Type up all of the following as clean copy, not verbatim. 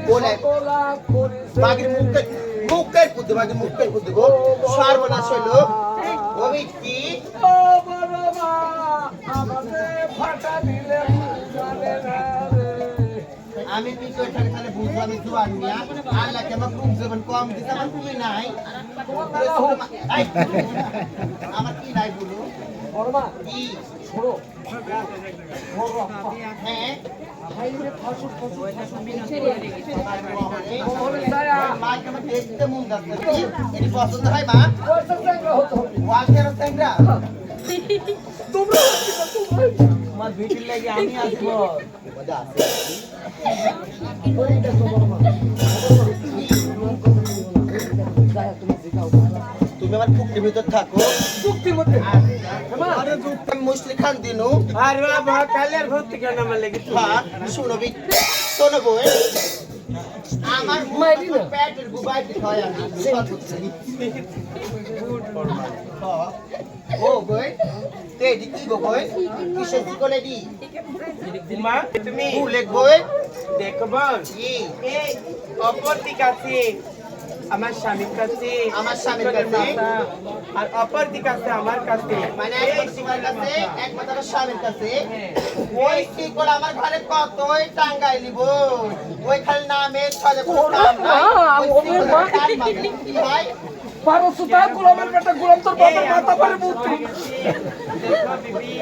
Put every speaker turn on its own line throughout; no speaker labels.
বলে মাগির মুখের পুদ্ধ মাগির মুখের পুদ্ধ গো সর্বনাশ হইল ওই কি আমি বিষয়টার খালি বুঝলাম জোয়ান মিয়া আল্লাহকে আমার খুব জবান কম দিতে আমার তুমি নাই আমার কি নাই বলো কি ছোড়ো হ্যাঁ দেখতে মন যাচ্ছে এটি পছন্দ হয় মা ওয়ালকের স্যাংরা তোমরা আমার ভিটির লাগি আমি আসবো মজা আছে তুমি আমার পুক্তির ভিতর থাকো পুক্তির মধ্যে আরে আমি মুসলিম খান দিনু আরে বাবা কালের ভর্তি কেন আমার লাগি হ্যাঁ শুনবি শোনবো আমার মাইরি না পেটের গুবাইতে হয় আমি ও বই তে দিকি গো বই কিসে কোনে দি মা তুমি ভুলে বই দেখব কি এই অপর দিক আছে আমার স্বামীর কাছে আর অপর দিক আছে আমার কাছে মানে তোমার কাছে একমাত্র স্বামীর কাছে ওই কি করে আমার ঘরে কতই টাঙ্গাই নিব ওই খালি নামে ছলে কাম নাই ওই কাম মাগলি কি ভাই পারো সুতা গোলামের বেটা গোলাম তোর বাবার মাথা পরে বুঝতো দেখো বিবি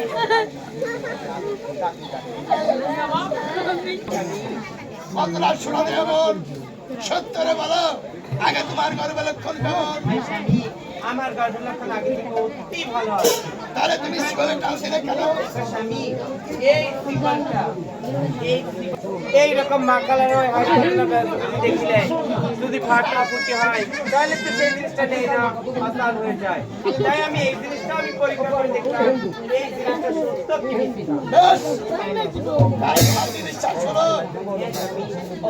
কতলা শোনা দেব সত্যরে বলো আগে তোমার গর্বে লক্ষণ কেমন আমার গর্বে লক্ষণ আগে থেকে অতি ভালো তাহলে তুমি শিবলে টানছিলে কেন স্বামী এই শিবলটা এই রকম মাকালার হয় দেখলে যদি ফাটা ফুটি হয় তাহলে তো সেই জিনিসটা নেই না আসান হয়ে যায় তাই আমি এই জিনিসটা আমি পরীক্ষা করে দেখলাম এই জিনিসটা সত্য কি জিনিসটা শোনো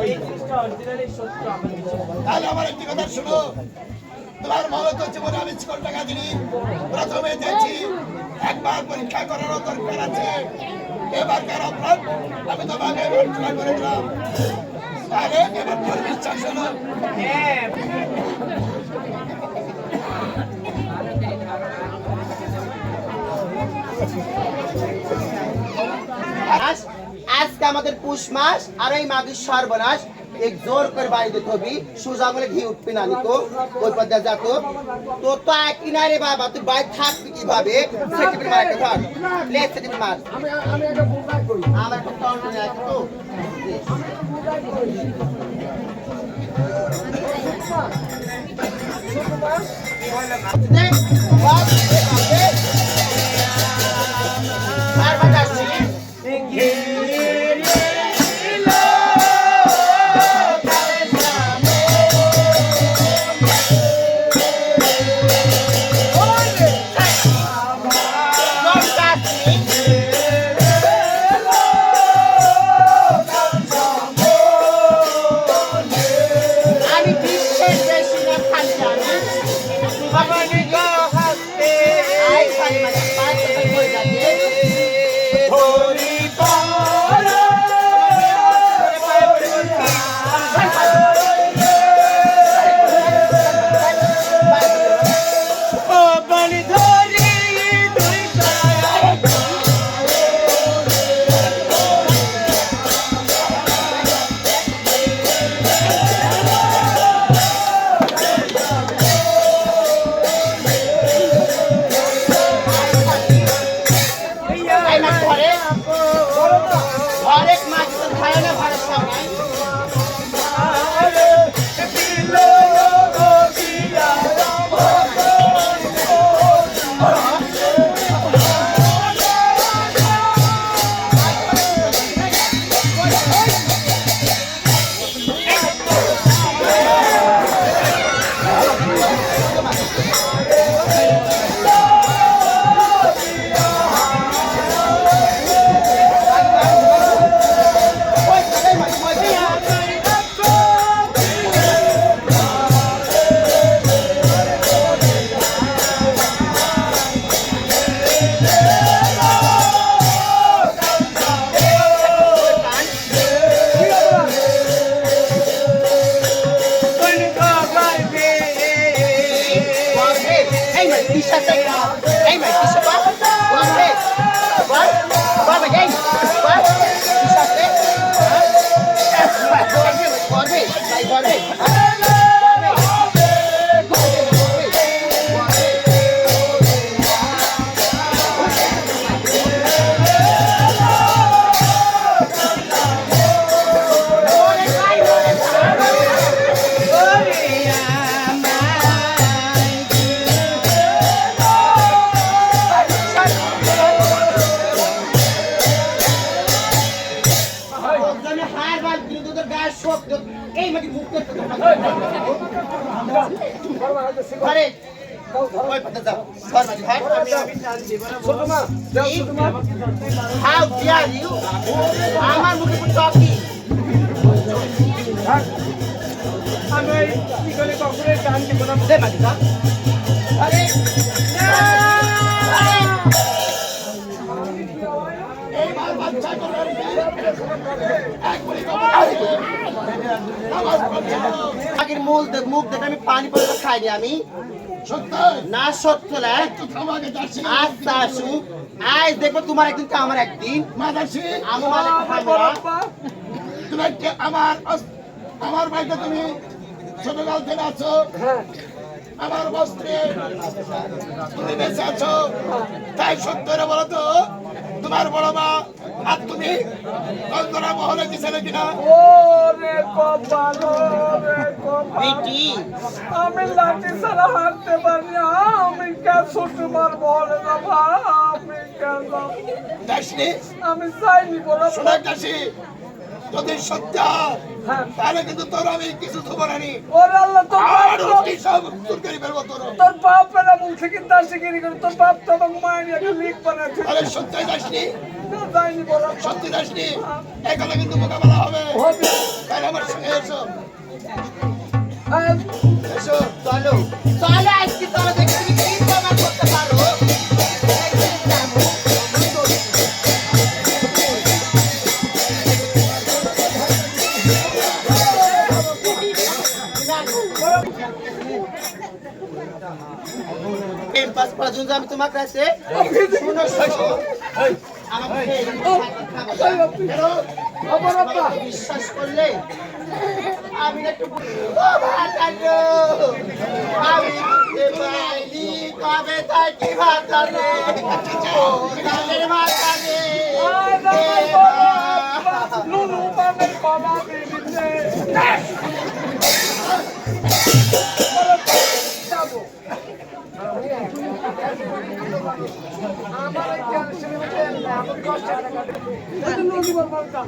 এই জিনিসটা অরিজিনালি সত্য আমার তাহলে আমার একটি কথা শোনো তোমার মহৎ জীবনে আমি 6 টাকা দিই প্রথমে দেখছি একবার পরীক্ষা করার দরকার আছে এবারকার অপরাধ আমি তোমাকে পরীক্ষা করে দিলাম তাহলে এবার তোর বিশ্বাস হলো আজকে আমাদের পুষ মাস আর এই মাঘের সর্বনাশ एक जोर कर बाई दे थोबी सुजा बोले घी उठपी ना निको ওই পথে যা তো তো তো একই না রে বাবা তুই বাইক থাকবি কিভাবে সেকেন্ড মার একটা ধর প্লে সেকেন্ড মার আমি একটা বুঝাই করি আমার একটা টাউন না তো মার বাজাচ্ছি
কিন্তু তোর গায়ের শক্ত এই মাটি মুখ করতে আরে ওই পাতা যাও সর মাঝি ভাই ছোট মা যাও ছোট মা হাউ ডিয়ার ইউ আমার মুখে পুরো টকি
আমি কি করে কখনো গান দিব না
দে মাঝি যা আরে
এইবার বাচ্চা করবেন
আগের মুখ দেখে আমি পানি পড়ে খাইনি আমি
সত্য
না সত্য না
তো খাওয়াকে যাচ্ছি
আচ্ছা আসু আজ দেখবো তোমার একদিন তো আমার একদিন
মাদাসি
আমি মালিক খামেরা
তুমি আমার বাড়িতে তুমি ছোটকাল থেকে আছো আমার বস্ত্রে তুমি বেঁচে আছো তাই সত্য করে বলো তো তোমার বড় মা আর তুমি কন্দরা মহলে গেছিলে কিনা
ওরে কপাল ওরে কপাল
বেটি
আমি লাঠি ছাড়া হাঁটতে পারি না আমি কে ছোট মার বলে না ভাই আমি কেন
দাসনি
আমি চাইনি বলো
শোনা দাসি যদি সত্য হয়,
হ্যাঁ
তাহলে কিন্তু তোর আমি কিছু খবর আনি
ওরে আল্লাহ তোর
আর
বাপ
কি সব তোর করে ফেলবো তোর
তোর বাপ পেলা বলছে কি দাসিগিরি করে তোর বাপ তো আমাকে মায়ের একটা লিখ বানাচ্ছে
আরে সত্যি দাসনি
যাইনি বলো
সত্যি দাসনি এখানে কিন্তু মোকাবেলা হবে
হবে
তাহলে আমার সঙ্গে এসো
হ্যাঁ
এসো
চলো চলো আজকে চলো দেখে তুমি কি প্রমাণ করতে পারো পাঁচ পাঁচ আমি তোমার কাছে শুনো শোনো আমাকে
আমার আব্বা
বিশ্বাস করলে আমি একটু ও ভাতালো আমি বুঝতে পাইনি কবে থাকি ভাতালে ও গানের ভাতালে
লুলু মানে কলা দিদিতে যাবো আমার জ্ঞান শুনে আমার কষ্ট এটা নদী বলতা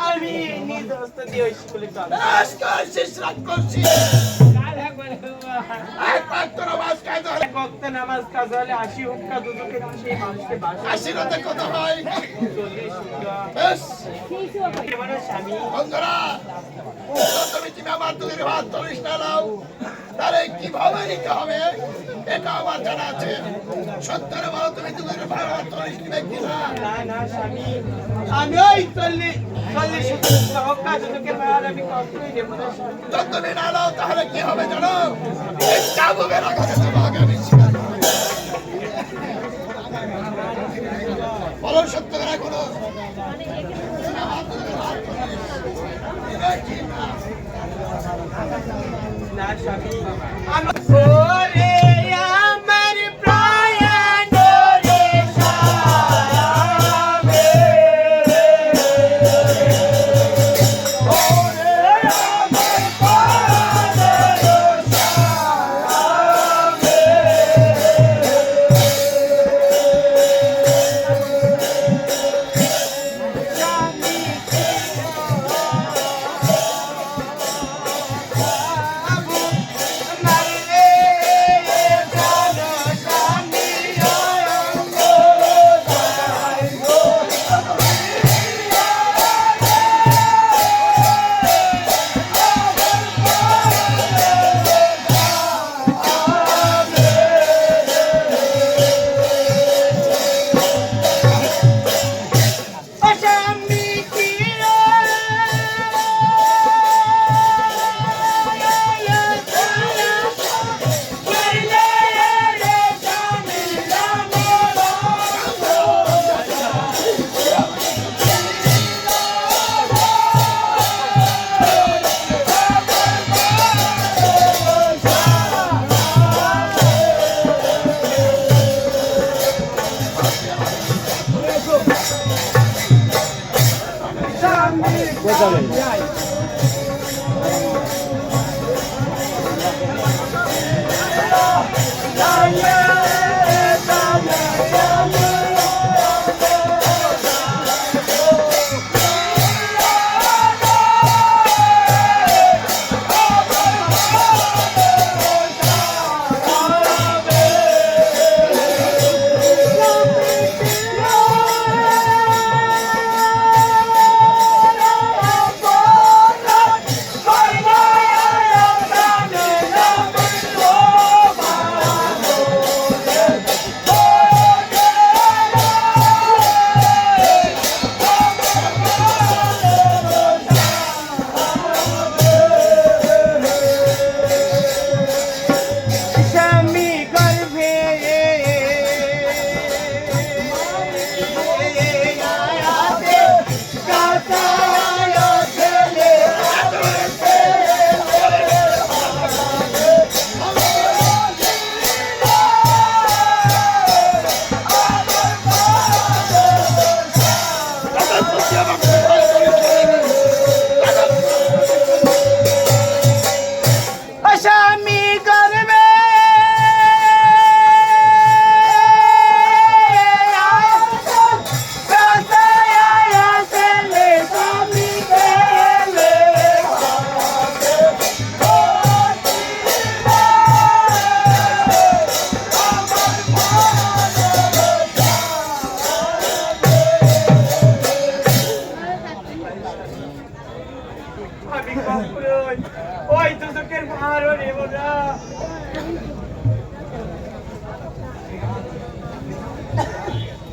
আমি নিজ হস্তে দিয়ে স্কুলে চল
আজকাল শেষ রাত করছি একবার তোর আওয়াজ খাই ধরে
ভক্ত নামাজ কাজা হলে 80 হুক্কা দুজকে সেই মানুষকে বাসা
আশীর্বাদে কত হয়
40 হুক্কা
বেশ
এবারে স্বামী
বন্ধুরা তুমি তুমি আমার দুধের ভাত তরিস না নাও তাহলে কিভাবে নিতে হবে এটা আমার জানা আছে সত্তরে বলো তুমি দুধের ভাত তরিস নিবে কিনা
না না স্বামী আমি ওই 40 হুক্কা দুজকে মার আমি কখনোই নেব না স্বামী
যদি তুমি না নাও তাহলে কি হবে জানো এই চাবুকের আঘাতে তোমাকে আমি শিকার করবো। বলো সত্য করে কোনো
না স্বামী
ওরে আমার প্রাণ রে সামে ওরে আমার প্রাণ রে সামে জানি বাবু মারে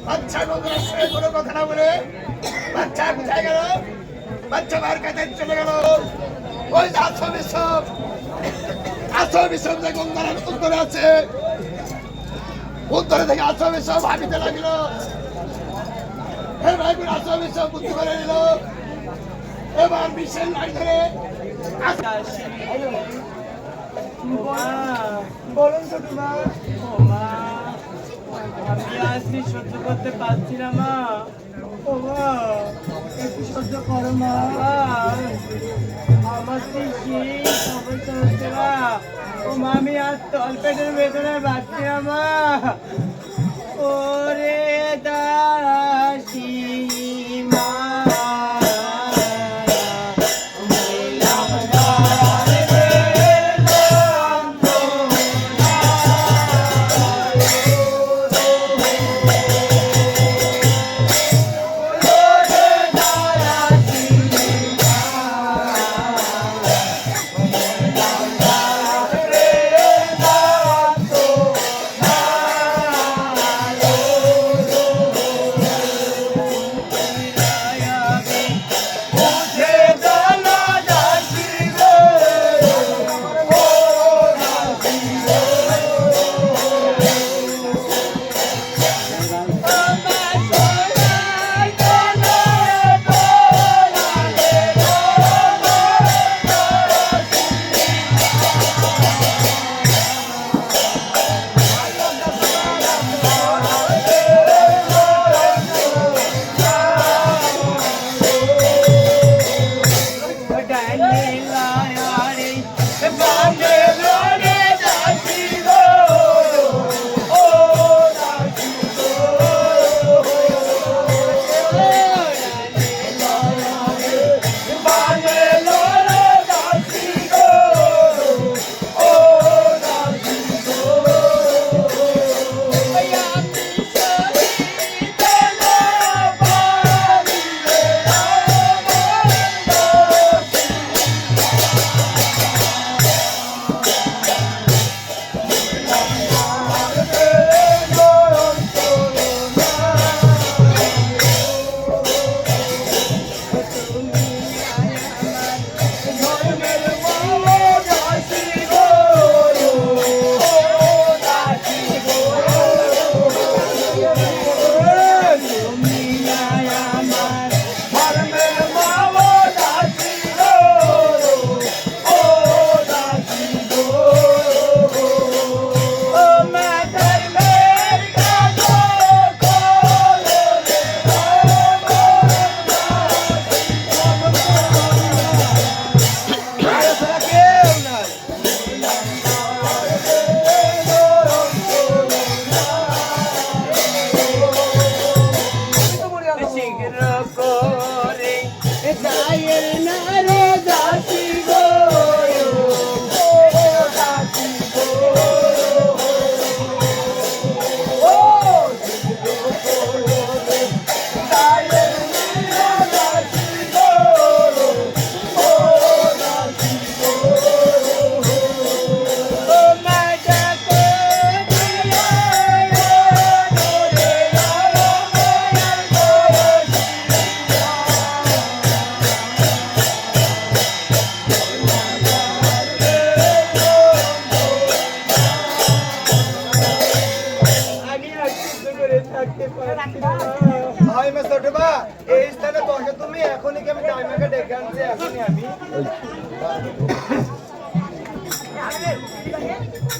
বাচ্চা বন্ধুরা সে কোনো কথা না বলে বাচ্চা কোথায় গেল? বাচ্চা মার কাছে চলে গেল। ওই যে আছো বিষম যে গঙ্গার উত্তরে আছে, উত্তরে থেকে আছো বিষম ভাবিতে লাগলো। আছো বিষম বুদ্ধি করে নিল। এবার বিশ্বের লাইন ধরে
বলুন ছোট মা। আমি আজকে সহ্য করতে পারছি না মা। ও মা, একটু সহ্য করো মা। আমার সেই সমস্যা হচ্ছে না। ও মা, আমি আর তলপেটের বেদনায় পাচ্ছি না মা। ওরে দাসী মা,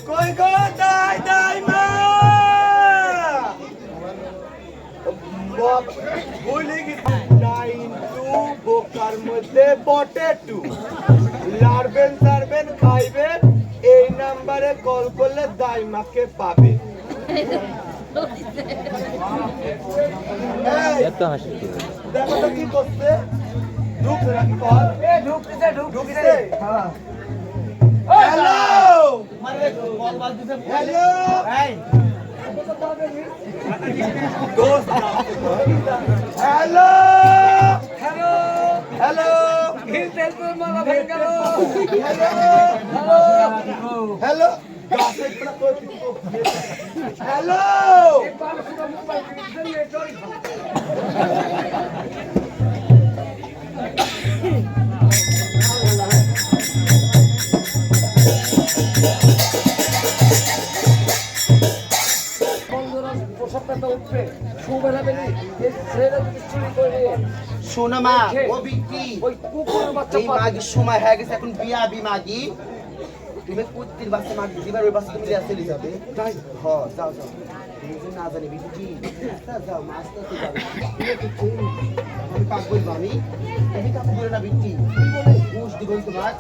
কই গো দাই দাই মা, ভুলে গেছি 9 বোকার মধ্যে বটে 2 লারবেন সারবেন খাইবেন, এই নাম্বারে কল করলে দাইমাকে পাবে। দেখো তো কি করছে, ঢুকছে নাকি কল? ঢুকছে। Hello hello, hello hello hello,
hello hello শোনো মা ও বিক্রি এই মাগির সময় হয়ে গেছে এখন বিয়া বি মাগি তুমি কুত্তির বাচ্চা মাগি দিবার ওই বাচ্চা তুমি চলে যাবে যাই হ যাও যাও তুমি যে না জানি বিক্রি যাও মাছ তো যাবে আমি কাক বলবো আমি তুমি কাক বলে না বিক্রি ঘুষ দিব তোমার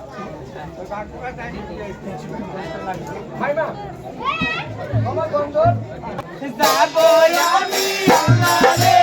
ভাই মা আমার গন্ধ
যাবো আমি আল্লাহ রে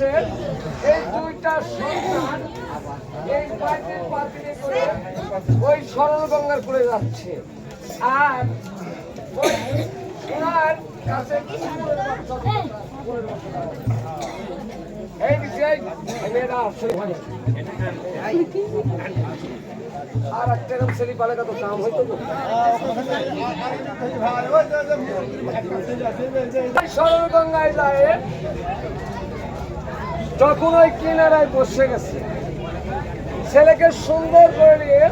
মানুষের এই দুইটা সন্তান এই মাটির পাতিলে করে ওই সরল গঙ্গার করে যাচ্ছে আর ওই সোনার কাছে এই বিষয়ে মেয়েরা আসলে ভালো আর একটা এরকম ছেলে পালে কত দাম হইতো সরল গঙ্গায় যায় যখন ওই কিনারায় বসে গেছে ছেলেকে সুন্দর করে নিয়ে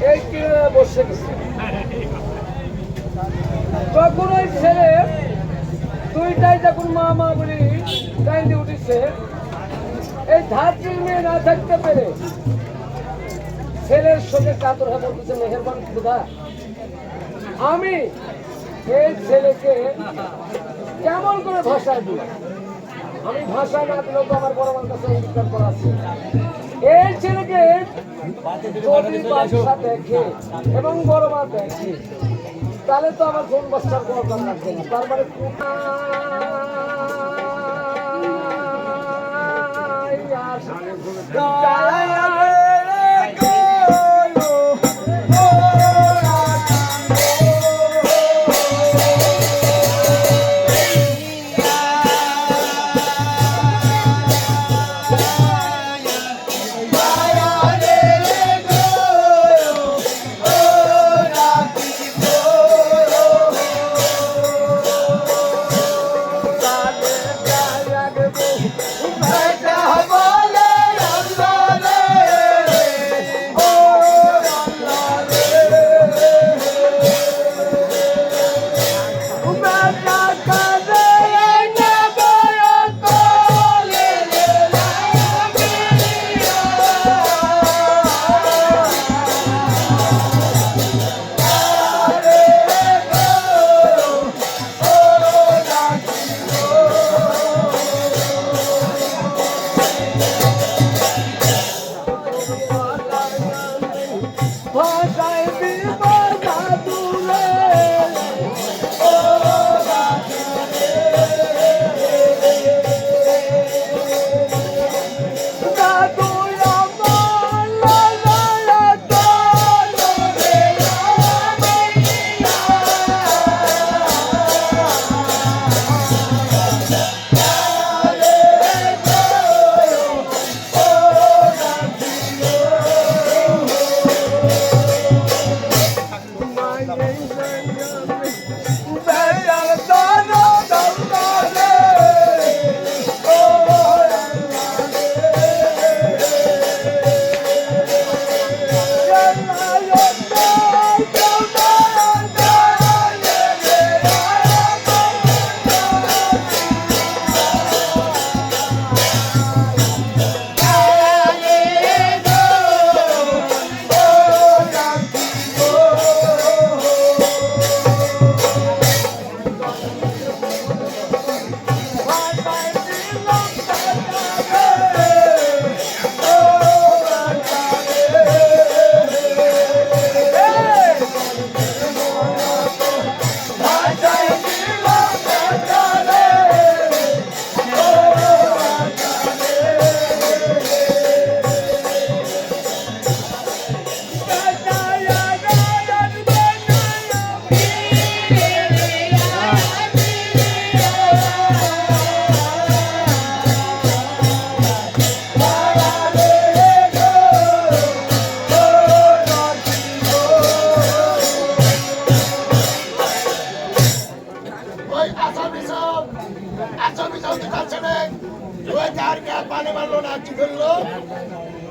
এই কিনারায় বসে গেছে তখন ওই ছেলে দুইটাই যখন মা মা বলি কাইন্দি উঠেছে এই ধাত্রীর মেয়ে না থাকতে পেরে ছেলের সঙ্গে কাতর হয়ে বলতেছে মেহেরবান খুদা আমি এই ছেলেকে কেমন করে ভাষায় দিই আমি ভাষা না দিলেও তো আমার বড় মার কাছে অঙ্গীকার করা আছে এই ছেলেকে যদি বাদশা দেখে এবং বড় মা দেখে তাহলে তো আমার কোন বস্তার কোনো দরকার লাগবে না তার মানে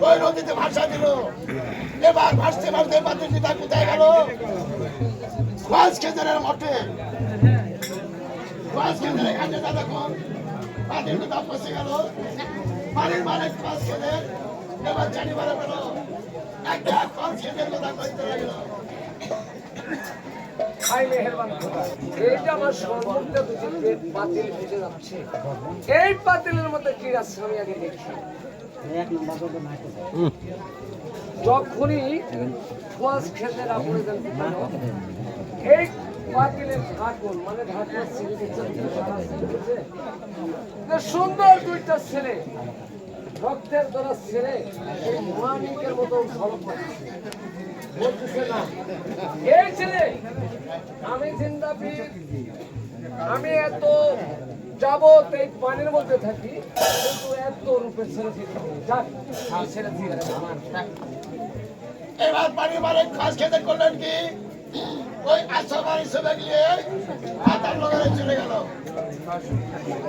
ওই নদীতে ভাষা দিল এবার ভাসতে ভাসতে পাতিলটা কোথায় গেল মাছ খেতের মঠে মাছ খেতের এখানে দেখুন পাতিলটা ফসে গেল পানির মালিক মাছ খেতে এবার জানি বলে পেল একটা মাছ খেতের কথা কইতে লাগলো
হাই মেহেরবান খোদা এইটা আমার সম্মুখে দুটি পাতিল ভেসে যাচ্ছে এই পাতিলের মধ্যে কি আছে আমি আগে দেখি যখনই মাছ খেতে আপনি এই পাতিলের ঢাকুন মানে ঢাকুন ছেলে সুন্দর দুইটা ছেলে রক্তের দ্বারা ছেলে এই মহানিকের মতো ঝলক বলতেছে না এই ছেলে আমি জিন্দাবীর আমি এত যাবত এই পানির মধ্যে থাকি কিন্তু এত রূপের ছেলে যাক ছেলে দিয়ে
এবার পানি মারে খাস খেতে করলেন কি ওই আসামার হিসেবে গিয়ে পাতার লগরে চলে গেল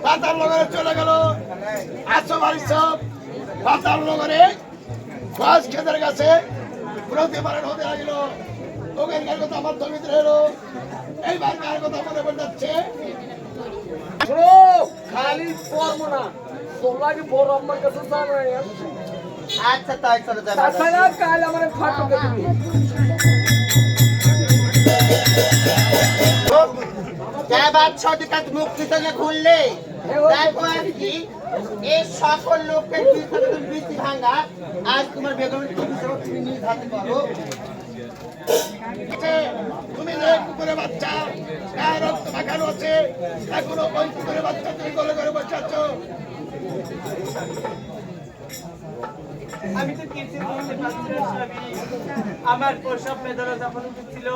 পাতার লগরে চলে গেল আসামার হিসাব পাতার লগরে খাস খেতের কাছে প্রতিবারের হতে লাগিল ওদের কার কথা আমার জমিতে এলো এইবার কার কথা মনে পড়ে যাচ্ছে
শোনো খালি পড়বো না তোমরা কি বড় আমার কাছে জানো
আচ্ছা তাই চলে যাবে
তাছাড়া কাল আমার ফাটকে দিবি
মুক্তি খুললে দেখো আর কি এই সকল লোকের বৃত্তি ভাঙা আজ তোমার বেগমের তুমি নিজ হাতে করো
তুমি যে কুকুরের বাচ্চা গায়ে রক্ত মাখানো আছে এখনো ওই কুকুরের বাচ্চা তুমি গলে করে বসে আছো
আমি তো কিছু বলতে পারছি না স্বামী আমার প্রসব বেদনা যখন উঠেছিল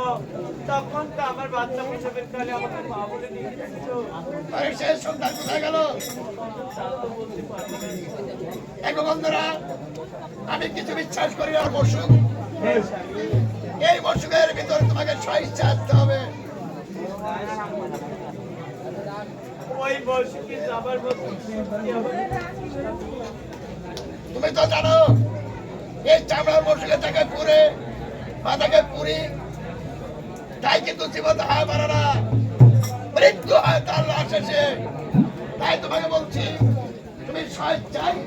তখন তো আমার বাচ্চা প্রসবের কালে আমাকে মা বলে দিয়ে দিয়েছিল
আরে শেষ সন্তান কোথায় গেল এক বন্ধুরা আমি কিছু বিশ্বাস করি না বসুক এই বসুকের ভিতরে তোমাকে সহিষ্ঠা আসতে হবে
ওই বয়সে কিন্তু আমার মতো
তুমি তো জানো এই চামড়ার বসুকে তাকে পুরে মাথাকে পুরি তাই কিন্তু জীবন হয় পারে না মৃত্যু হয় তার লাশ এসে তাই তোমাকে বলছি তুমি স্বেচ্ছায়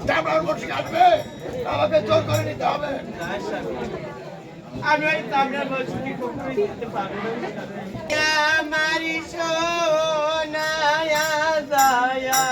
চামড়ার বসুকে আসবে আমাকে জোর করে নিতে হবে
আমি ওই চামড়ার বয়সকে কখনোই দিতে পারবো না আমারি সোনায়া যায়া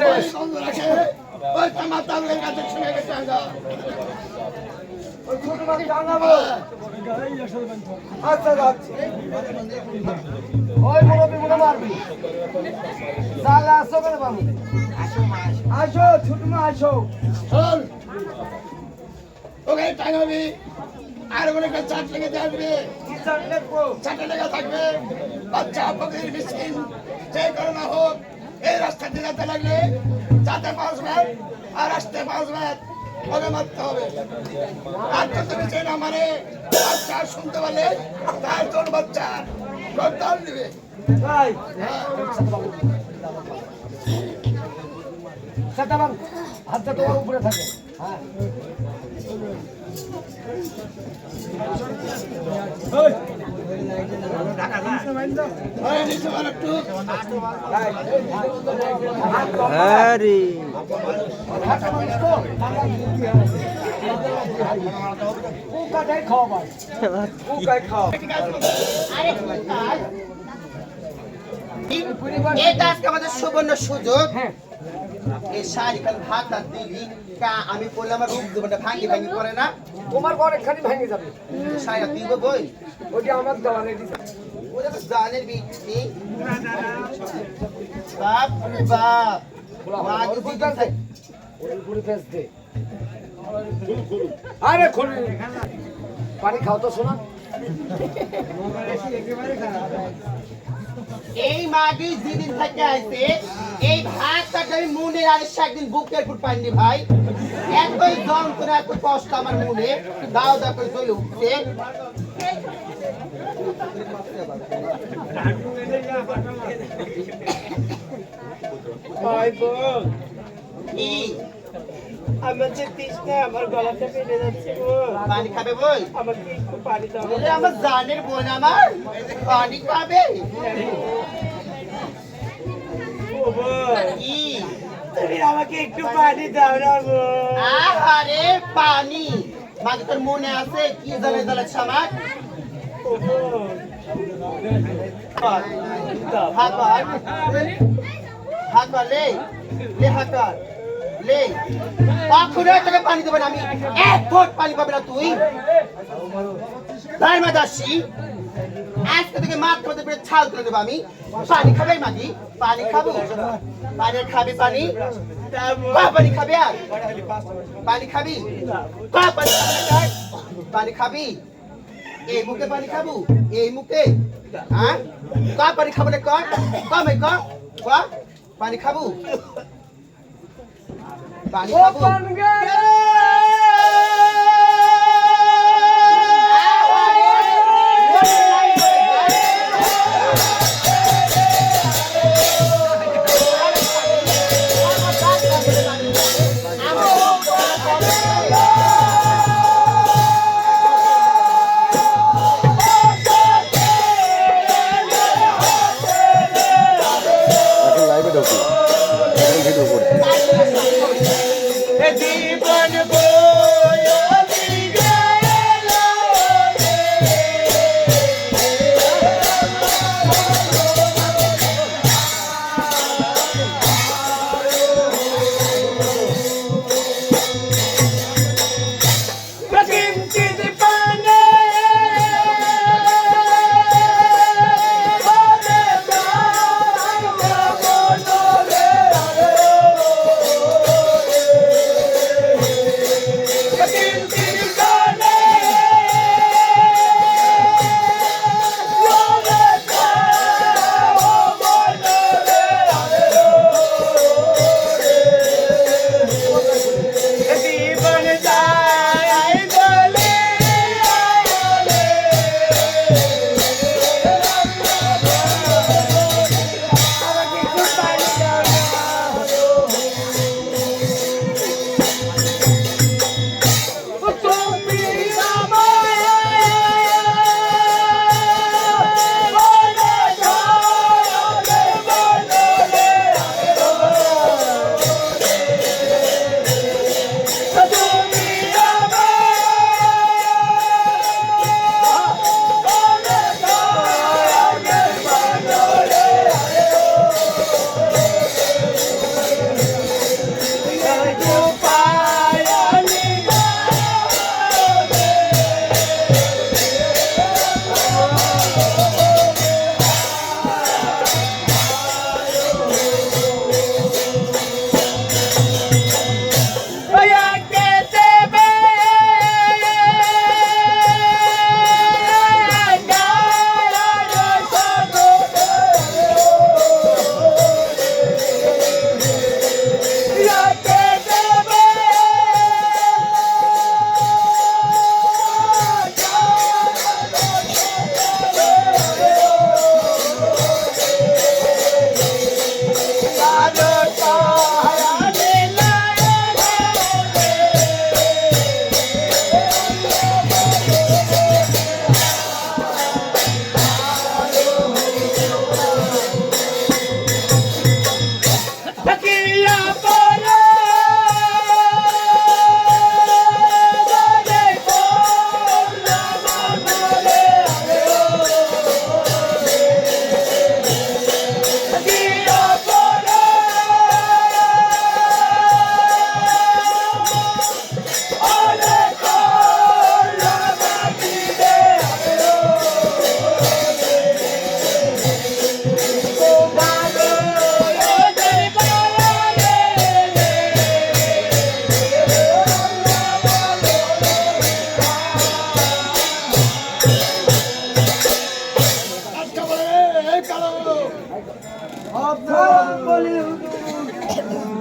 শেষ
বন্ধ রাখে ওই তোমার তালুকের কাছে শুনে গেছে
ওই ছোট মাছ টাঙাবো আচ্ছা যাচ্ছি ওই মুরব্বী মনে মারবি তাহলে আসো কেন বাবু আসো ছোট মা আসো
শোন ওকে টাঙাবি আর ওখানে একটা চাট লেগে আসবে চারটে লেগে থাকবে বাচ্চা ফকির মিসকিন যে করে না হোক এই রাস্তা দিয়ে যেতে লাগলে যাতে 5 মিনিট আর আসতে 5 মিনিট ওকে মারতে হবে আর তো তুমি চেন আমারে বাচ্চা শুনতে পারলে তার তোর বাচ্চা গর্দান দিবে
ভাই সেটা বাবু হাতটা তোমার উপরে থাকে হ্যাঁ
ওই নিচে মার একটু
পোকাটাই খাওয়া ভাই পোকাই খাওয়া
এটা আজকে আমাদের সুবর্ণ সুযোগ
হ্যাঁ
এই শাড়ি খান ভাত আর দিবি আমি বললে আমার রূপ দেবো ভাঙি ভাঙি করে না
তোমার অনেকখানি ভেঙে যাবে
শাড়িটা দিব বই
ওইটা আমার দেওয়া রেডি
ওটা তো জানের বিক্রি বাপ রে বাপ মাকে দিতে
আরে খুলি পানি খাও তো শোনা
এই মাগি যেদিন থেকে আইছে এই ভাতটাকে আমি মনে আর একদিন বুকের ফুট পাইনি ভাই এতই যন্ত্রণা এত কষ্ট আমার মনে দাও দাও করে চলে উঠছে কি
আমার যে তৃষ্ণা আমার গলাটা পেটে যাচ্ছে গো
পানি খাবে বই
আমাকে একটু পানি দাও
বলে আমার জানের বোন আমার পানি খাবে
ও বোন,
কি
তুমি আমাকে একটু পানি দাও না বোন।
আহারে পানি মাকে তোর মনে আছে কি জানে জ্বালাচ্ছে আমার
ও বোন,
হাকার হাকার লে হাকার লে পাখুরে তোকে পানি দেবে না আমি 1 ফুট পানি পাবে না তুই তাই মাদাসি আজকে থেকে মাছ খাতে পেরে ছাল করে দেবো আমি পানি খাবে মাগি পানি খাবো পানি খাবি পানি পানি খাবি আর পানি খাবি পানি খাবি এই মুখে পানি খাবো এই মুখে হ্যাঁ পানি খাবো না কমে পানি খাবো পানি খাবো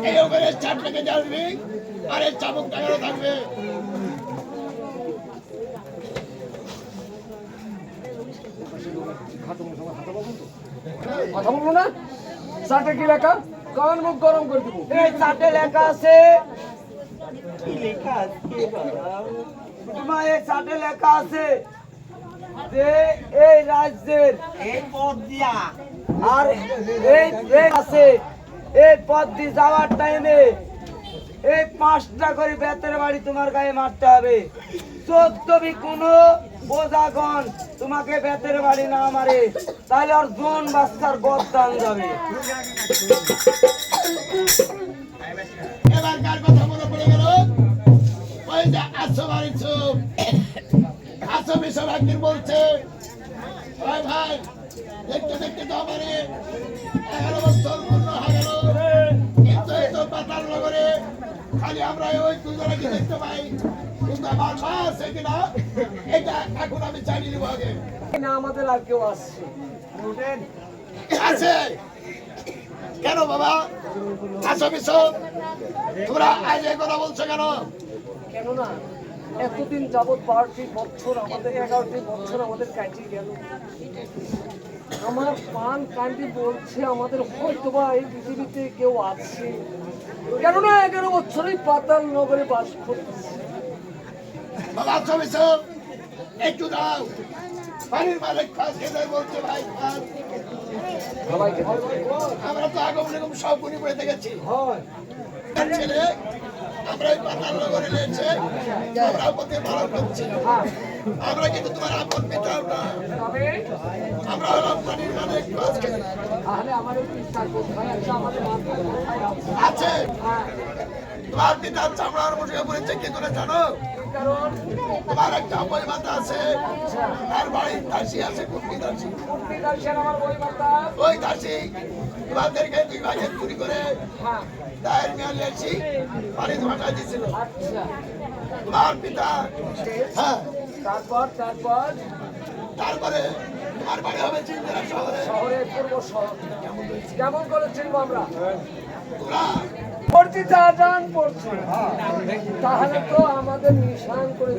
এই ওখানে চাট লেগে যাবি আর এই চাবুক টাকারও থাকবে।
কথা বলবো না? চাটে কি লেখা? কান মুখ গরম করে দিব।
এই চাটে লেখা আছে, কি লেখা আছে বাবা? তোমার এই চাটে লেখা আছে যে এই রাজ্যের এই পথ দিয়া আর এই আছে এই পথ দিয়ে যাওয়ার টাইমে এই 5টা করে বেতের বাড়ি তোমার গায়ে মারতে হবে। 14 কোনো বোঝাগণ তোমাকে বেতের বাড়ি না মারে তাহলে আর জন বাচ্চার বদদান যাবে।
এবার কার কথা মনে পড়ে গেল? ওই যে আসো বাড়িছ আসো বিষয় একদিন বলছে ভাই ভাই দেখতে দেখতে তো আমার 11 বছর পূর্ণ হয়ে গেল, কিন্তু এই তো পাতাল নগরে খালি আমরা ওই দুজনকে দেখতে পাই, কিন্তু আমার মা আছে কিনা এটা এখন আমি জানি নিব আগে।
না আমাদের আর কেউ আসছে
আছে কেন বাবা? আসো বিষয় তোমরা আজ এই কথা বলছো কেন?
কেননা এতদিন যাবৎ 12টি বছর আমাদের 11টি বছর আমাদের কাটিয়ে গেল। আমার পান কান্দি বলছে আমাদের হয়তোবা এই পৃথিবীতে কেউ আছে, কেননা 11 বছরই পাতাল নগরে বাস করতেছে।
বাবা আসো বিষয় একটু দাও, বাড়ির মালিক খাস খেতে বলছে ভাই খাস।
সবাইকে
আমরা তো আগম নিগম সব গুণী পড়ে গেছি
হয়
ছেলে, আমরা এই পাতাল নগরে নিয়েছে আমরা পথে ভালো করছি, আমরা কিন্তু তোমার আপন পিতা না,
তবে
আমরা হলাম বাড়ির মালিক খাস খেতে
তাহলে আমার একটু ইচ্ছা কোথায় আছে, আমাদের মাথায় কোথায় আছে?
আছে।
হ্যাঁ,
তোমার পিতার চামড়ার মুঠে পড়েছে কি করে জানো?
কারণ
তোমার একটা বই মাতা আছে, তার বাড়ির দাসী আছে, কুর্মি দাসী।
কুর্মিদাসের আমার বই মাতা।
ওই দাসী তোমাদেরকে 2 ভাগে চুরি করে
হ্যাঁ,
দায়ের মেয়ে লেছি বাড়ি ভাটা দিয়েছিল
আচ্ছা।
তোমার পিতা। হ্যাঁ,
তারপর
তারপরে তোমার বাড়ি হবে চিন্তারা শহরে।
শহরে পূর্ব শহর কেমন করে চিনবো আমরা?
তোমরা
পড়ছি তা জান পড়ছি, তাহলে তো আমাদের নিশান করে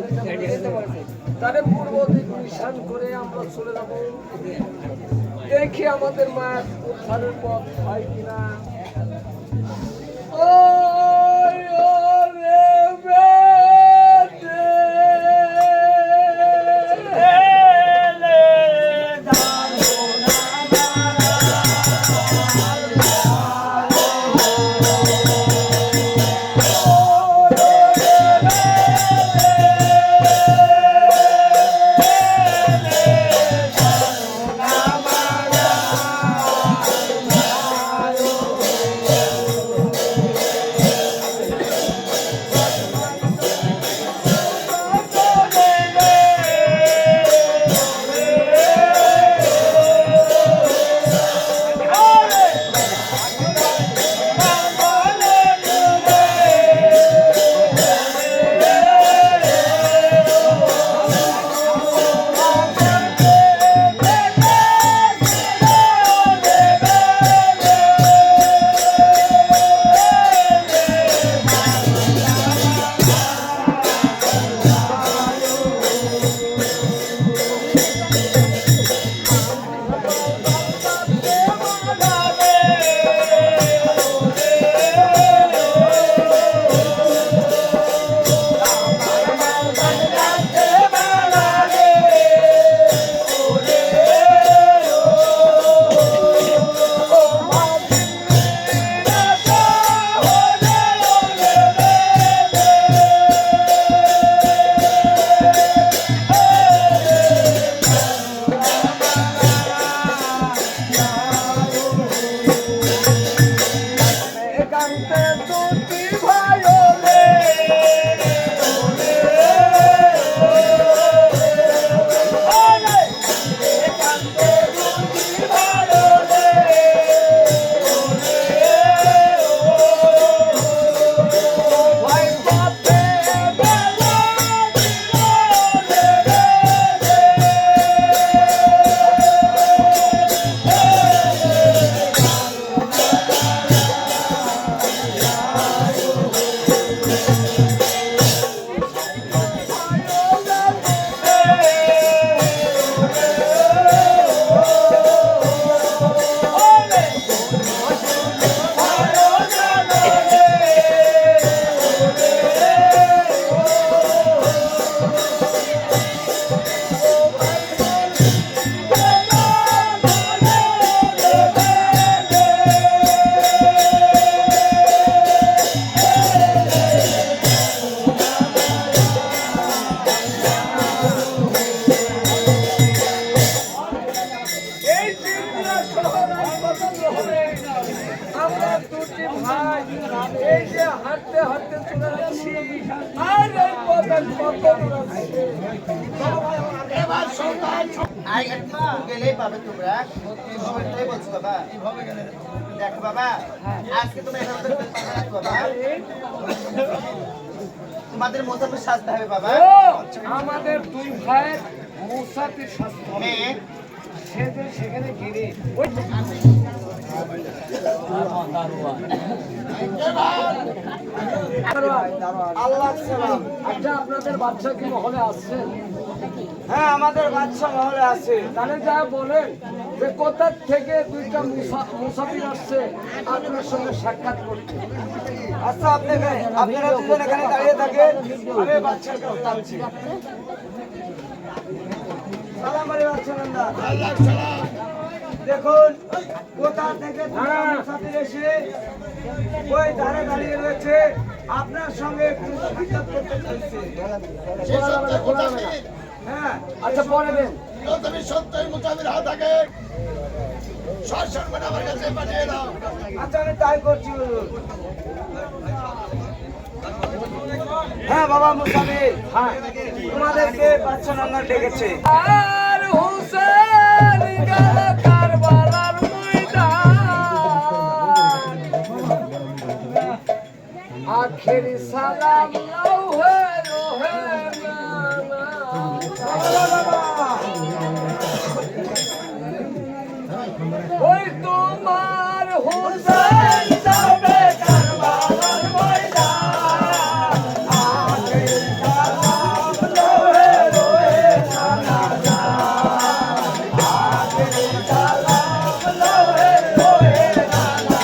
যেতে পারবে। তাহলে পূর্ব দিক নিশান করে আমরা চলে যাব, দেখি আমাদের মায়ের উদ্ধারের পথ হয় কিনা। ওই ওরে বেদে হাঁটতে হাঁটতে চলে যাচ্ছি আর এই পথে কত দূর আছে।
এবার সন্তান
আই একটু গেলেই পাবে তোমরা সবাই বলছো বাবা
এইভাবে গেলে
দেখো বাবা আজকে তুমি এখানে বাবা তোমাদের মোসাফির সাজতে হবে বাবা
ও আমাদের দুই ভাইয়ের মুসাফির শাস্ত্র
হ্যাঁ
সে যে সেখানে গেলে ওই
আল্লাহ সালাম
আচ্ছা আপনাদের বাচ্চা কি মহলে আসছেন?
হ্যাঁ আমাদের বাচ্চা মহলে আছে
তাহলে যা বলেন যে কোথা থেকে দুইটা মুসাফির আসছে আপনার সঙ্গে সাক্ষাৎ করতে।
আচ্ছা আপনারা দুজন এখানে দাঁড়িয়ে থাকেন আমি বাচ্চাকে উঠাচ্ছি সালাম আলাইকুম বাচ্চা নন্দা
আল্লাহ সালাম
দেখুন কোথা থেকে দুটো মুসাফির এসে ওই ধারে দাঁড়িয়ে রয়েছে আপনার সঙ্গে একটু সাক্ষাৎ করতে চাইছে
সে সত্যের মুসাফির
হ্যাঁ
আচ্ছা পরে দেন।
তুমি সত্যের মুসাফির হাত থাকে সরসর আমার কাছে পাঠিয়ে দাও
আচ্ছা আমি তাই করছি হুজুর। হ্যাঁ বাবা মুসাফির হ্যাঁ তোমাদেরকে বাচ্চা নন্দা ডেকেছে
আর হুসেন গেল কারবালার ময়দান আখেরি সালাম লৌহে রোহে নানা। ওই তোমার হুসেন যাবে কারবালার ময়দান আখেরি সালাম লৌহে রোহে নানা। আখেরি সালাম লৌহে রোহে নানা।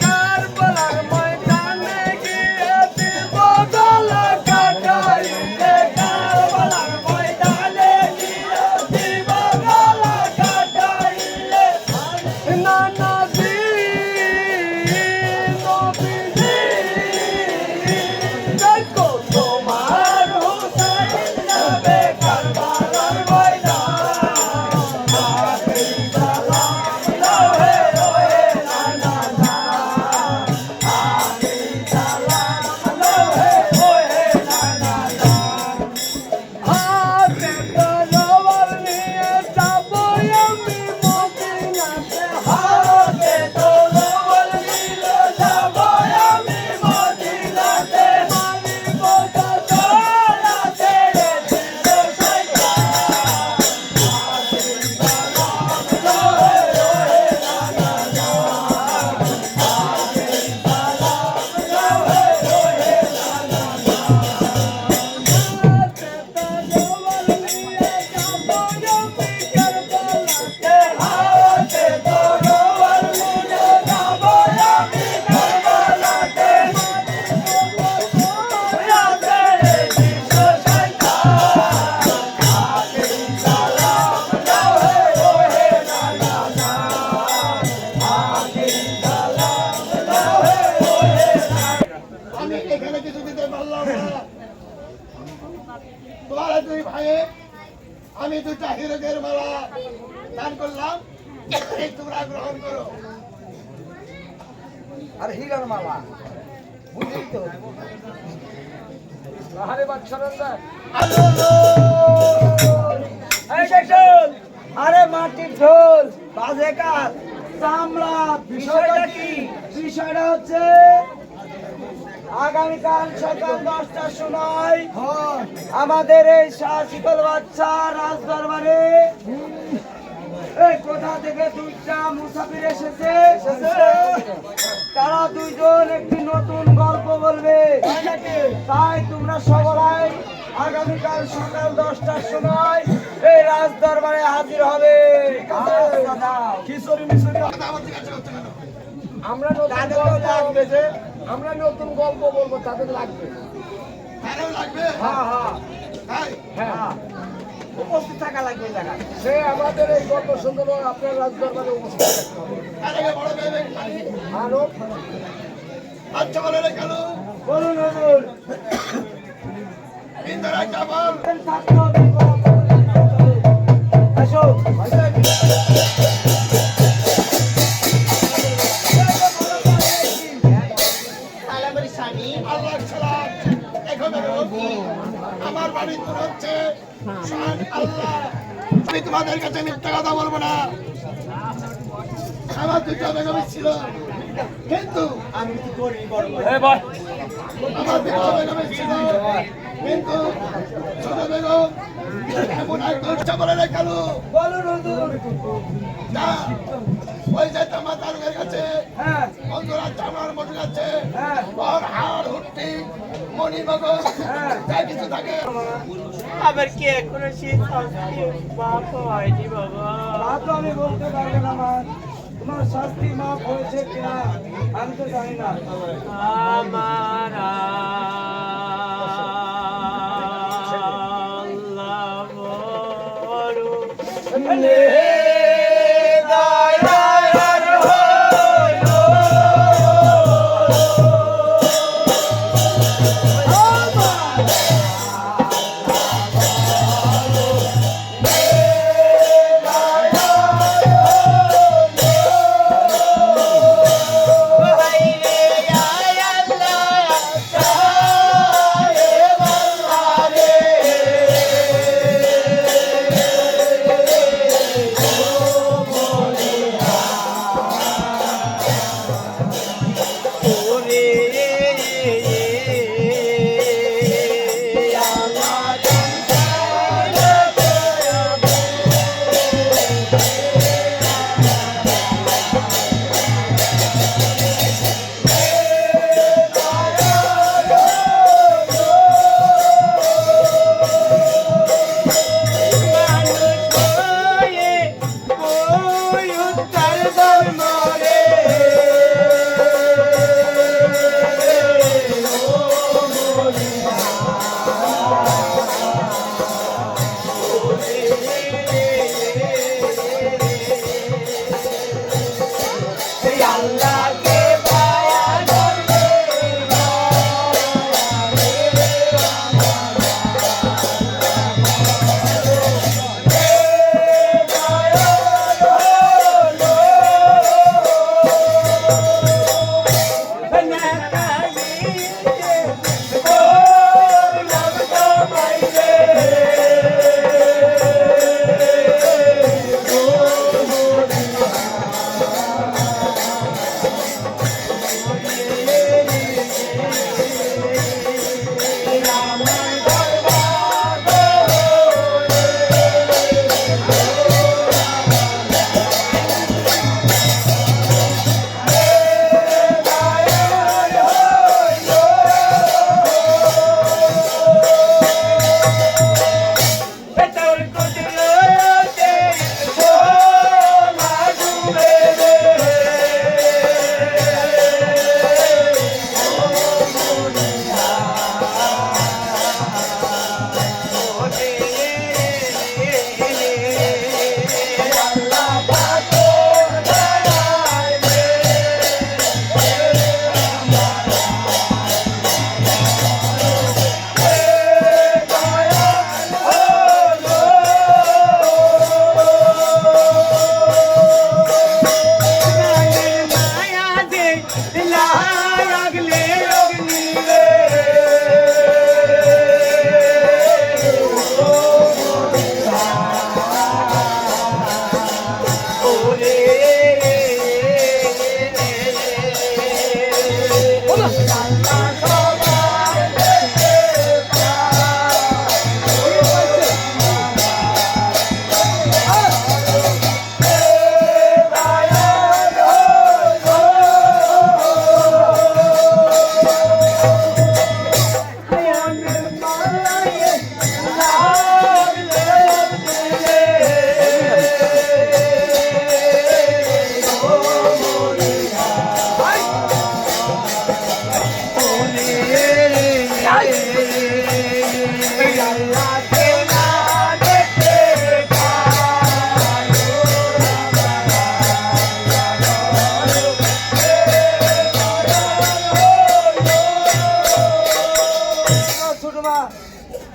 কারবালার ময়দানে গিয়ে দিব গলা কাটাইলে কারবালার ময়দানে গিয়ে দিব গলা কাটাইলে নানাজি নবীজি দেখো তোমার হুসাইন যাবে কারবালার ময়দান আখেরি সালাম লৌহে রোহে নানা। হাতে তলোয়ার নিয়ে যাবো আমি মদিনাতে। হাতে তলোয়ার নিয়ে যাবো আমি মদিনাতে। মালিক দোলা ছেড়ে দিল শয়তান। হাতে তলোয়ার নিয়ে যাবো আমি কারবালাতে। হাতে তলোয়ার নিয়ে যাবো আমি কারবালাতে। দোলা ছেড়ে দিল শয়তান। আখেরি সালাম লৌহে রোহে নানা। আখেরি সালাম লৌহে রোহে নানা।
আমি এখানে কিছু দিতে পারলাম না তোমার দুই ভাইয়ে আমি দুটা হিরোদের মালা দান করলাম এই তোমরা গ্রহণ করো
আর হিরার মালা বুঝলি তো
আরে বাচ্চা নন্দা
এই দেখুন আরে মাটির ঢোল বাজে কাজ চামড়া বিষয়টা কি বিষয়টা হচ্ছে আগামীকাল সকাল 10টার সময় আমাদের এই শাহ শীতল বাচ্চা রাজ দরবারে এই কোথা থেকে দুইটা মুসাফির এসেছে তারা দুইজন একটি নতুন গল্প বলবে তাই তোমরা সবাই আগামীকাল সকাল 10টার সময় এই রাজ দরবারে হাজির হবে
আমাদের কাছে করতে কেন
আমরা নতুন গল্প বলবো তাদের লাগবে।
তারও লাগবে
হ্যাঁ হ্যাঁ
তাই
হ্যাঁ
উপস্থিত থাকা লাগবে জায়গায়
সে আমাদের এই গল্প সুন্দর আপনার রাজদরবারে উপস্থিত থাকতে হবে।
তার আগে বড় মেয়ে
আরো
বাচ্চা বলে রে কেন
বলুন হুজুর
ইন্দিরা কামাল
থাকতে হবে আসো পারি স্বামী
আল্লাহ সালাম এখন আমার বাড়ি তোর হচ্ছে স্বয়ং আল্লাহ। আমি তোমাদের কাছে মিথ্যা কথা বলবো না, আমার দুটো বেগম ছিল, কিন্তু
আমি কি করি বড়
আমার দুটো বেগম ছিল, কিন্তু ছোট বেগম এমন এক দুষ্ট বলে রে কালু না, ওই যে তোমার দারুগের কাছে বন্ধুরা চামার মোটর কাছে ওর হাড় হুট্টি মণি মগজ যা কিছু থাকে
আবার কি এখনো সেই শাস্তি মাফ হয়নি বাবা?
তা তো আমি বলতে পারবো না মা, তোমার শাস্তি মাফ হয়েছে কিনা আমি তো জানি না।
আমার আল্লাহ বড়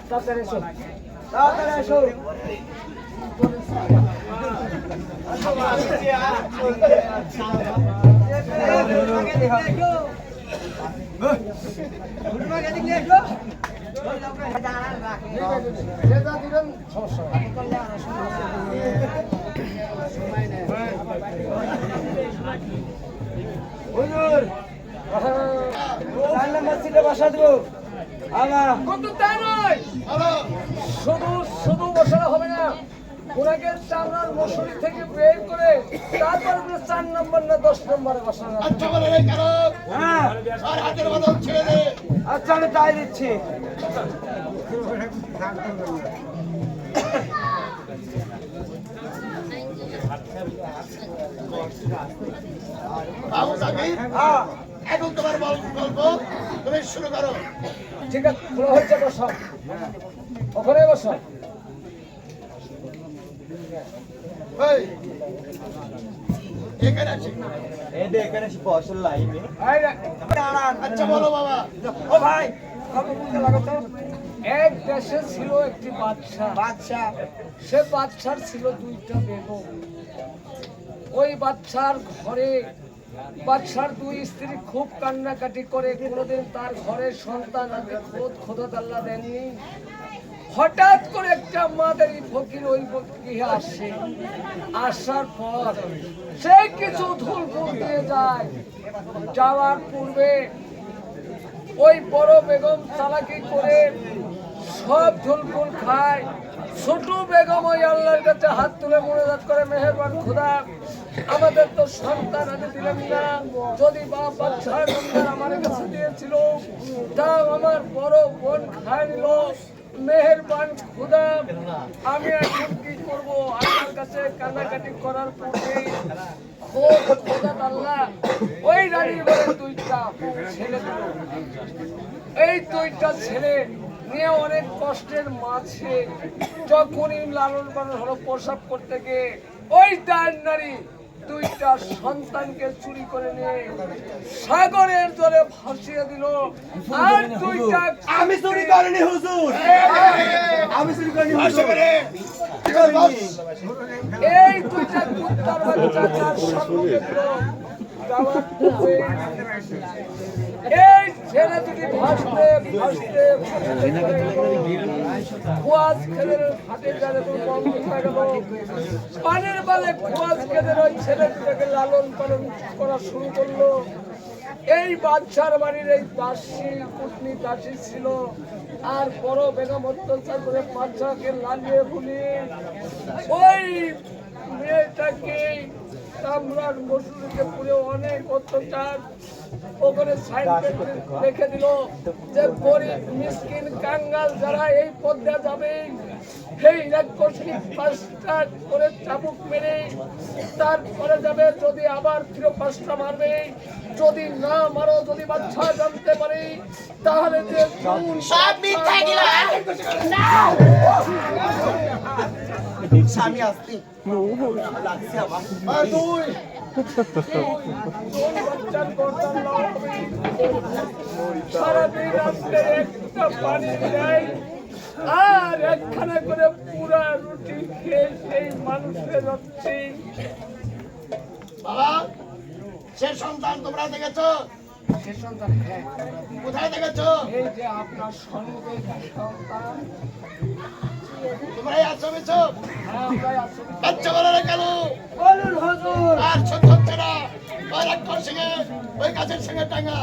তাড়াতাড়ি এসো, তাড়াতাড়ি এসো। যেটা দিবেন সমস্যা নেই। কিন্তু তাই নয়,
বলো।
শুধু শুধু বসানো হবে না, ওনাকে চামড়ার মশুরি থেকে বের করে তারপর 4 নম্বর না 10 নম্বরে বসানো হবে।
আচ্ছা বলে রে কেন? আর হাতের বদল ছেড়ে দে।
আচ্ছা আমি তাই দিচ্ছি।
বাবু সাকিব, এখন তোমার গল্প তুমি শুরু করো।
ঠিক আছে, খোলা হচ্ছে, বসো ওখানে বসো।
এই, এখানে আছি।
এই রে,
আচ্ছা বলো বাবা।
ও ভাই, এক দেশে ছিল একটি বাদশা। সে বাদশার ছিল 2টা বেগম। ওই বাদশার ঘরে বাদশার 2 স্ত্রী খুব কান্নাকাটি করে, কোনোদিন তার ঘরে সন্তান আগে খোদা আল্লাহ দেননি। হঠাৎ করে একটা মাদারি ফকির ওই গৃহে আসে। আসার পর সে কিছু ধুলফুল দিয়ে যায়। যাওয়ার পূর্বে ওই বড় বেগম চালাকি করে সব ধুলফুল খায়। ছোট বেগম ওই আল্লাহর কাছে হাত তুলে মোনাজাত করে, মেহেরবান খোদা, আমাদের তো সন্তান আগে দিলেন না, যদি বাপ বাচ্চা আমার কাছে দিয়েছিল তাও আমার বড় বোন খায় নিল। মেহেরবান খোদা, আমি এখন কি করব? আল্লাহর কাছে কান্নাকাটি করার পরে খোদা আল্লাহ ওই রানীর ঘরে 2টা ছেলে দিল। এই 2টা ছেলে নিয়ে অনেক কষ্টের মাঝে যখনই লালন পালন হলো, প্রসব করতে গিয়ে ওই দায়ের নারী 2টা সন্তানকে চুরি করে নিয়ে সাগরের জলে ভাসিয়ে দিল। আর 2টা
আমি চুরি করিনি হুজুর, আমি চুরি করিনি হুজুর।
এই 2টা কুত্তার বাচ্চা তার সম্মুখে দিল। যাওয়ার পূর্বে এই ছেলে দুটি ভাসতে ভাসতে খোয়াজ খেদের হাতে যাবে বন্ধ হয়ে গেল। পানের বালে খোয়াজ খেদের ওই ছেলে দুটাকে লালন পালন করা শুরু করলো। এই বাদশার বাড়ির এই দাসী কুটনি দাসী ছিল। আর বড় বেগম অত্যাচার করে বাদশাকে লাগিয়ে ভুলিয়ে ওই মেয়েটাকে চামড়ার মশুরিতে পুড়ে অনেক অত্যাচার ওখানে রেখে দিল যে গরিব মিসকিন কাঙ্গাল যারা এই পথে যাবে সেই রাক্ষসী 5টা করে চাবুক মেরে তারপরে যাবে। যদি আবার ফিরে 5টা মারবে, যদি না মারো, যদি বাচ্চা জানতে পারে তাহলে যে
সব মিথ্যা গিলা। স্বামী আসতি লাগছে আমার।
আর তুই
বাচ্চার গর্দান লওয়া হবে। সারাদিন রাত্রে একটা পানি দেয় আর একখানা করে পুরা রুটি খেয়ে সেই মানুষের যাচ্ছে।
বাবা, সে সন্তান তোমরা দেখেছো?
সে সন্তান
কোথায় দেখেছো?
এই যে আপনার সম্মুখে সন্তান,
তোমরাই আছো বেছো?
আমরাই আসলে
বাচ্চা বলে রে কেন?
বলুন হুজুর।
আর সহ্য হচ্ছে না। ওই রাক্ষস সঙ্গে ওই গাছের সঙ্গে টাঙ্গা।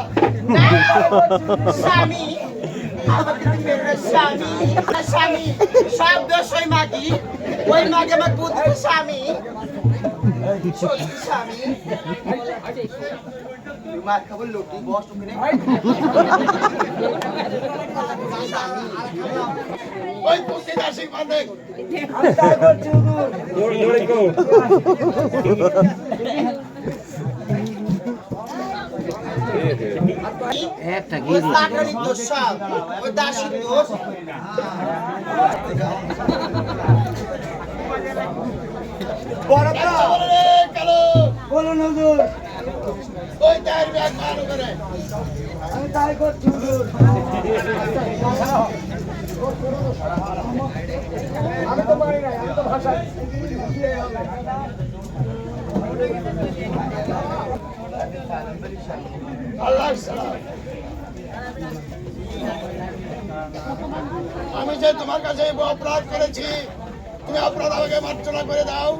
স্বামী স্বামী স্বামী সব দোষ ওই মাগি, ওই মাগে আমার বুদ্ধি স্বামী। স্বামী মার খাবার লোকটি বস ওখানে।
ওই পুষ্টি দাসী বান্ধে
আমি তাই করছি হুজুর। ওই চাকরির দোষ সব, ওই দাসীর দোষ।
বাচ্চা বলে রে কেন?
বলুন হুজুর।
ওই তার ব্যাগ ভালো করে।
আমি তাই করছি হুজুর।
আমি তো মারি নাই, আমি তো ভাষাই।
আল্লাহ সালাম। আমি যে তোমার কাছে এই অপরাধ করেছি, তুমি অপরাধ আমাকে মার্জনা করে দাও।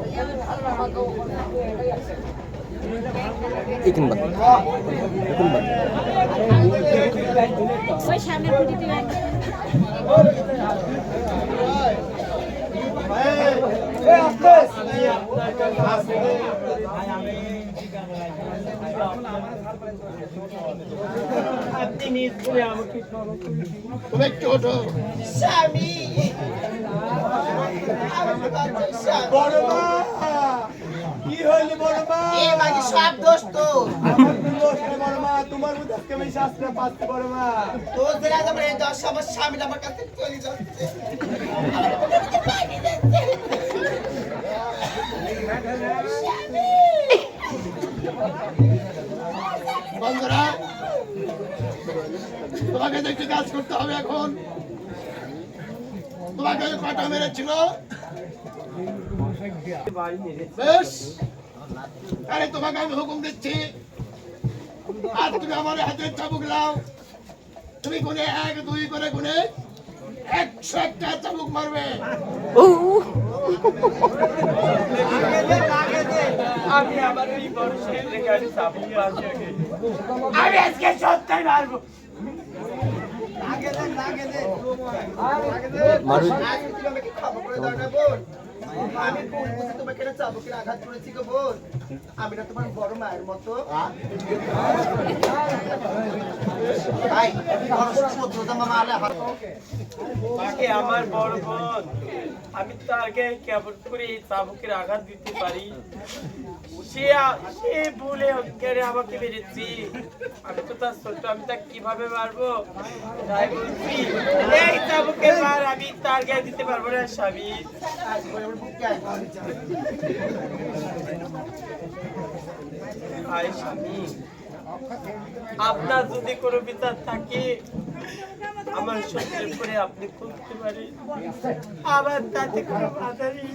ওই সামনে খুঁটিতে
আপনি নিজ করে আমাকে ক্ষমা করে দিন।
তুমি একটু ওঠো।
স্বামী
বড় মা, কি হইলো বড় মা?
এ মাগি সব দোষ তো
আমার কোনো দোষ নেই বড় মা, তোমার মধ্যে আজকে আমি শাস্তি পাচ্ছি বড় মা।
তোর দিন আজ আমার এই দশ আমার স্বামীটা আমার কাছে চলে যাচ্ছে
বন্ধুরা, তোমাকে তো একটু কাজ করতে হবে এখন। তোমাকে ওই কটা মেরেছিল, বেশ, আরে তোমাকে আমি হুকুম দিচ্ছি, আর তুমি আমার হাতের চাবুক লাও। তুমি গুনে 1 2 করে গুনে 101টা চাবুক মারবে।
আমি আমার এই বড় ছেলে গাড়ি চাবুক মারছি আগে। আমি আজকে সত্যি মারবো।
আজকে তুমি আমাকে ক্ষমা করে দাও না বোন। আমি ভুল বুঝে তোমাকে একটা চাবুকের আঘাত করেছি গো বোন। আমি না তোমার বড় মায়ের মতো। ভাই, বড় শত্রুতা মামা আলে হাত।
মাকে আমার বড় বোন, আমি তাকে কেমন করে এই চাবুকের আঘাত দিতে পারি? সে ভুলে অজ্ঞানে আমাকে মেরেছি। আমি তো তার ছোট, আমি তাকে কিভাবে মারবো? তাই বলছি, এই চাবুকের মার আমি তার গায়ে দিতে পারবো না স্বামী।
আজ করে আমার বুকে আয়।
ভাই স্বামী, আপনার যদি কোনো বিচার থাকে আমার শরীরের উপরে আপনি করতে পারেন, আমার তাতে কোনো বাধা নেই।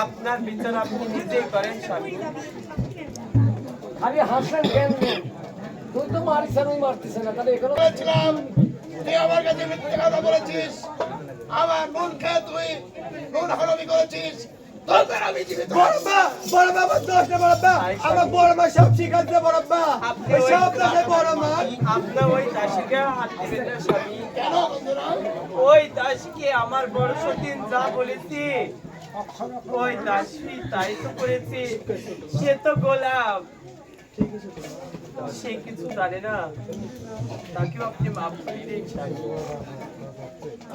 আপনার বিচার আপনি নিজেই করেন স্বামী।
খালি হাসলেন কেন? তুই তো মারিস আর ওই মারতিস না, তাহলে এখানে
বলেছিলাম, তুই আমার কাছে মিথ্যে কথা বলেছিস, আমার নুন খেয়ে তুই নুন হারামি করেছিস। তোকে আমি জীবিত
বড় বাবা দোষ না বড় বা আমার বড় মা সব শিখাচ্ছে বড় বা সব লাগে বড় মা
আপনার ওই দাসীকে হাত দিবেন না স্বামী।
কেন বন্ধুরা?
ওই দাসীকে আমার বড় সতীন যা বলেছি, ওই দাসী তাই তো করেছে। সে তো গোলাম, সে কিছু জানে না, তাকেও আপনি মাফ করে দিন স্বামী।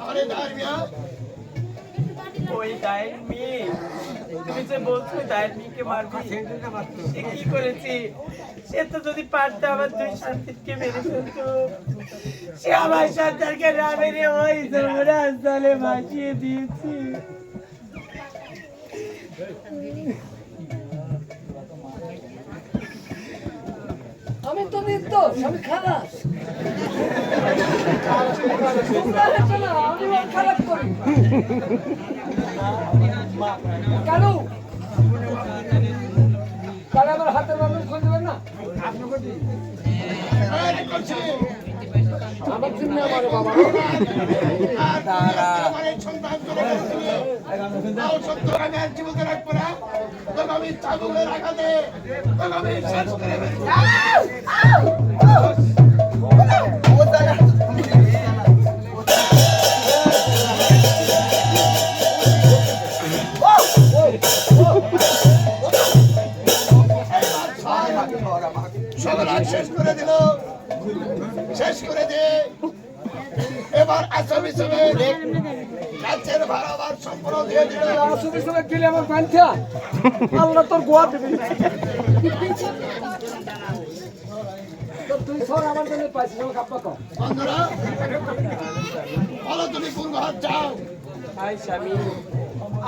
আরে দাঁড়িয়া,
ওই দায়ের মেয়ে, তুমি যে বলছো দায়ের মেয়েকে মারবি, সে কি করেছি? সে তো যদি পারতো আমার 2 সন্তানকে মেরে ফেলতো। সে আমার সন্তানকে না মেরে ওই যমুনা জলে ভাসিয়ে দিয়েছে।
আমি তো নির্দোষ, আমি খারাপ। আমি খারাপ করি কেন? তাহলে আমার হাতের বান্ধব খুঁজে দেবেন না?
আরে করছি,
আমার জন্য আমার বাবা
আমার এই সন্তান চলে গেছিল, তাও সত্য আমি আর জীবিত রাখবো না। তোকে আমি চাবুকের আঘাতে তোকে আমি শেষ করে ফেলবো।
ও তারা
সকল আগ শেষ করে দিল, শেষ করে দিয়ে এবার আসামি হিসেবে রাজ্যের ভাড়া আবার সম্পূর্ণ দিয়ে দিল।
আসুবির সঙ্গে গেলে আমার পান্থা আল্লাহ তোর গোয়া দেবে। তো তুই সর আমার জন্য পাইছিস আমার কাপ্পা কম।
বন্ধুরা, বলো তুমি কোন ঘর চাও?
হাই স্বামী,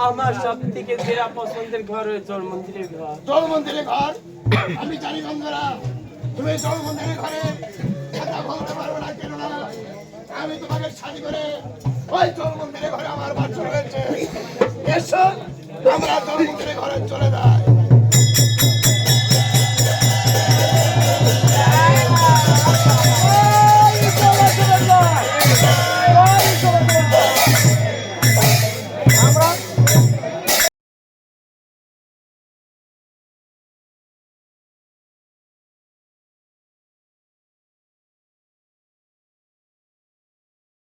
আমার সব থেকে সেরা পছন্দের ঘর ওই জল মন্দিরের ঘর।
জল মন্দিরের ঘর? আমি জানি বন্ধুরা, তুমি জল মন্দিরের ঘরে কথা বলতে পারবে না, কেন না আমি তোমাকে শাড়ি করে ওই জল মন্দিরের ঘরে আমার বাচ্চা রয়েছে। এসো আমরা জল মন্দিরের ঘরে চলে যাই।